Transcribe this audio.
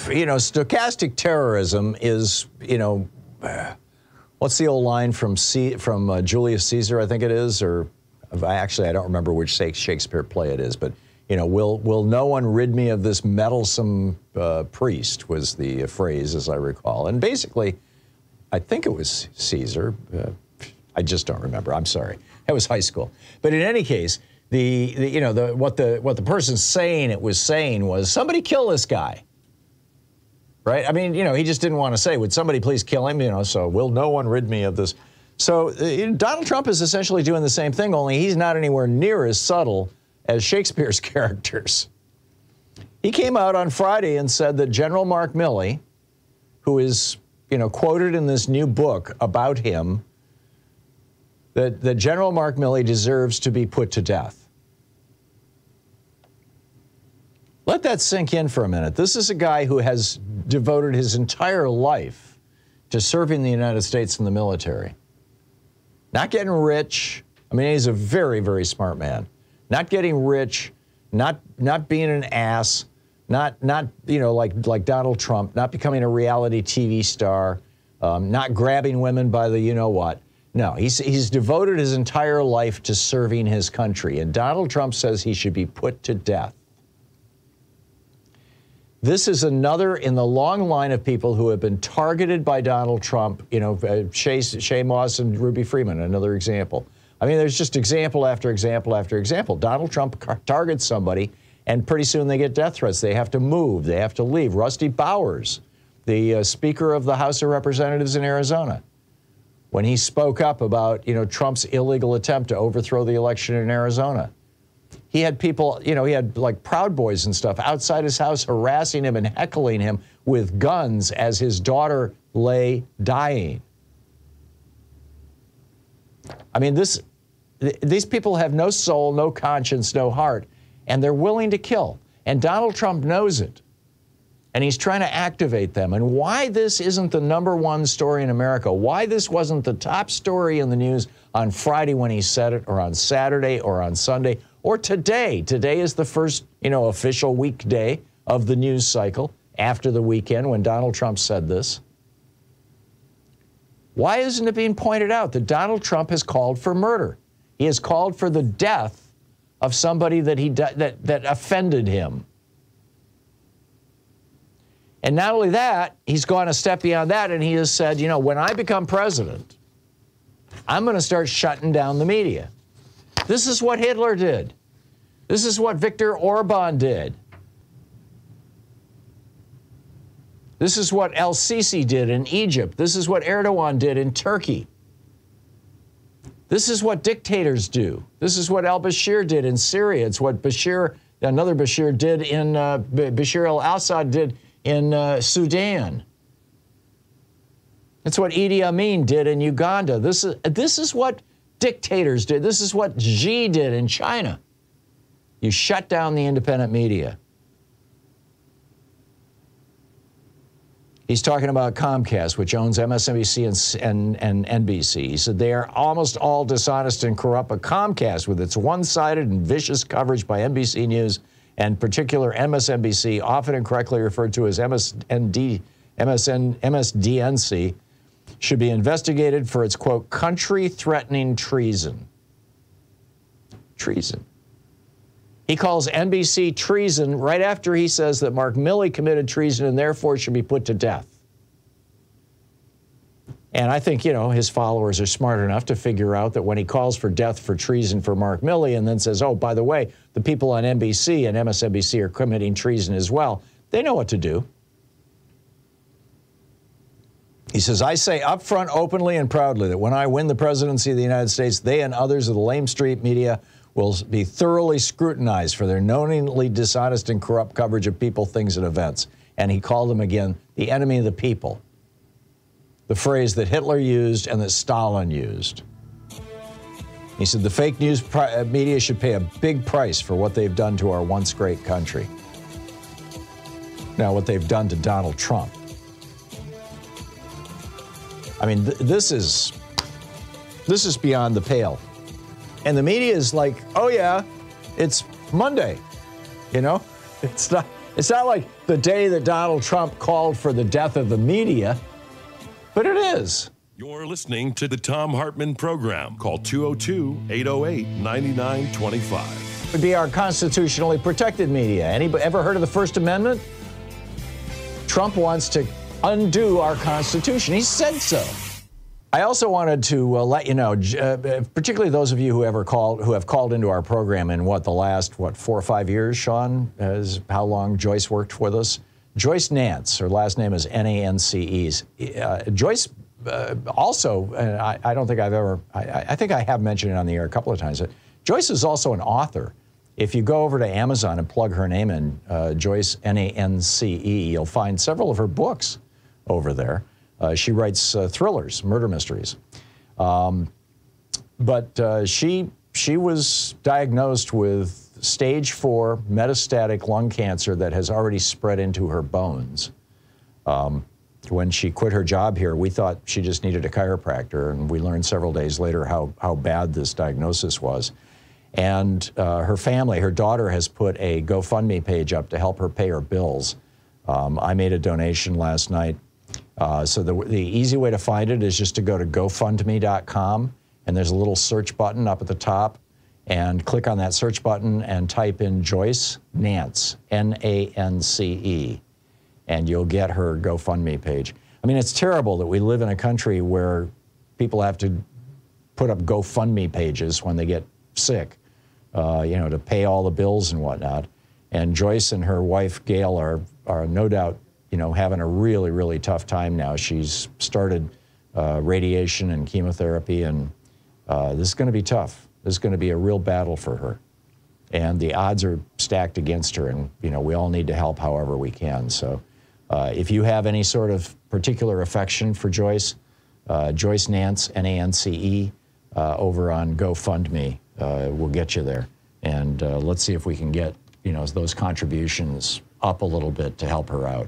stochastic terrorism is, what's the old line from Julius Caesar, I think it is, or actually I don't remember which Shakespeare play it is, but will no one rid me of this meddlesome priest was the phrase, as I recall. And basically, I think it was Caesar. I just don't remember. I'm sorry. It was high school. But in any case, what the person saying it was saying was, somebody kill this guy. Right? I mean, he just didn't want to say, would somebody please kill him? So will no one rid me of this? So Donald Trump is essentially doing the same thing, only he's not anywhere near as subtle as Shakespeare's characters. He came out on Friday and said that General Mark Milley, who is, quoted in this new book about him, that General Mark Milley deserves to be put to death. Let that sink in for a minute. This is a guy who has devoted his entire life to serving the United States in the military. Not getting rich. I mean, he's a very, very smart man. Not getting rich, not being an ass, not like Donald Trump, not becoming a reality TV star, not grabbing women by the you-know-what. No, he's devoted his entire life to serving his country, and Donald Trump says he should be put to death. This is another in the long line of people who have been targeted by Donald Trump, Shay Moss and Ruby Freeman, another example. I mean, there's just example after example after example. Donald Trump targets somebody, and pretty soon they get death threats. They have to move. They have to leave. Rusty Bowers, the Speaker of the House of Representatives in Arizona, when he spoke up about, Trump's illegal attempt to overthrow the election in Arizona, he had people, he had like Proud Boys and stuff outside his house harassing him and heckling him with guns as his daughter lay dying. I mean, these people have no soul, no conscience, no heart, and they're willing to kill. And Donald Trump knows it. And he's trying to activate them. And why this isn't the #1 story in America, why this wasn't the top story in the news on Friday when he said it, or on Saturday, or on Sunday, or today. Today is the first, official weekday of the news cycle after the weekend when Donald Trump said this. Why isn't it being pointed out that Donald Trump has called for murder? He has called for the death of somebody that offended him. And not only that, he's gone a step beyond that, and he has said, when I become president, I'm going to start shutting down the media. This is what Hitler did. This is what Viktor Orban did. This is what El-Sisi did in Egypt. This is what Erdogan did in Turkey. This is what dictators do. This is what al-Bashir did in Syria. It's what another Bashir did in, Bashir al-Assad did in Sudan. It's what Idi Amin did in Uganda. This is what dictators did. This is what Xi did in China. You shut down the independent media. He's talking about Comcast, which owns MSNBC and NBC. He said they are almost all dishonest and corrupt, but Comcast, with its one-sided and vicious coverage by NBC News and particular MSNBC, often incorrectly referred to as MSDNC, should be investigated for its, quote, country-threatening treason. Treason. He calls NBC treason right after he says that Mark Milley committed treason and therefore should be put to death. And I think, his followers are smart enough to figure out that when he calls for death for treason for Mark Milley and then says, oh, by the way, the people on NBC and MSNBC are committing treason as well, they know what to do. He says, I say upfront, openly, and proudly that when I win the presidency of the United States, they and others of the lame street media will be thoroughly scrutinized for their knowingly dishonest and corrupt coverage of people, things, and events. And he called them, again, the enemy of the people. The phrase that Hitler used and that Stalin used. He said the fake news media should pay a big price for what they've done to our once great country. Now, what they've done to Donald Trump. I mean, this is beyond the pale. And the media is like, oh yeah, it's Monday, It's It's not like the day that Donald Trump called for the death of the media, but it is. You're listening to the Thom Hartmann Program. Call 202-808-9925. Would be our constitutionally protected media. Anybody ever heard of the First Amendment? Trump wants to undo our Constitution. He said so. I also wanted to let you know, particularly those of you who have called into our program in the last 4 or 5 years, Sean, is how long Joyce worked with us. Joyce Nance, her last name is Nance. Joyce also, and I don't think I think I have mentioned it on the air a couple of times, but Joyce is also an author. If you go over to Amazon and plug her name in, Joyce, Nance, you'll find several of her books over there. She writes thrillers, murder mysteries. But she was diagnosed with stage 4 metastatic lung cancer that has already spread into her bones. When she quit her job here, we thought she just needed a chiropractor, and we learned several days later how bad this diagnosis was. And her family, her daughter has put a GoFundMe page up to help her pay her bills. I made a donation last night. So the easy way to find it is just to go to GoFundMe.com, and there's a little search button up at the top, and click on that search button and type in Joyce Nance, Nance, and you'll get her GoFundMe page. I mean, it's terrible that we live in a country where people have to put up GoFundMe pages when they get sick, to pay all the bills and whatnot. And Joyce and her wife, Gail, are no doubt having a really, really tough time now. She's started radiation and chemotherapy, and this is going to be tough. This is going to be a real battle for her. And the odds are stacked against her, and we all need to help however we can. So if you have any sort of particular affection for Joyce, Joyce Nance, Nance, over on GoFundMe, will get you there. And let's see if we can get those contributions up a little bit to help her out.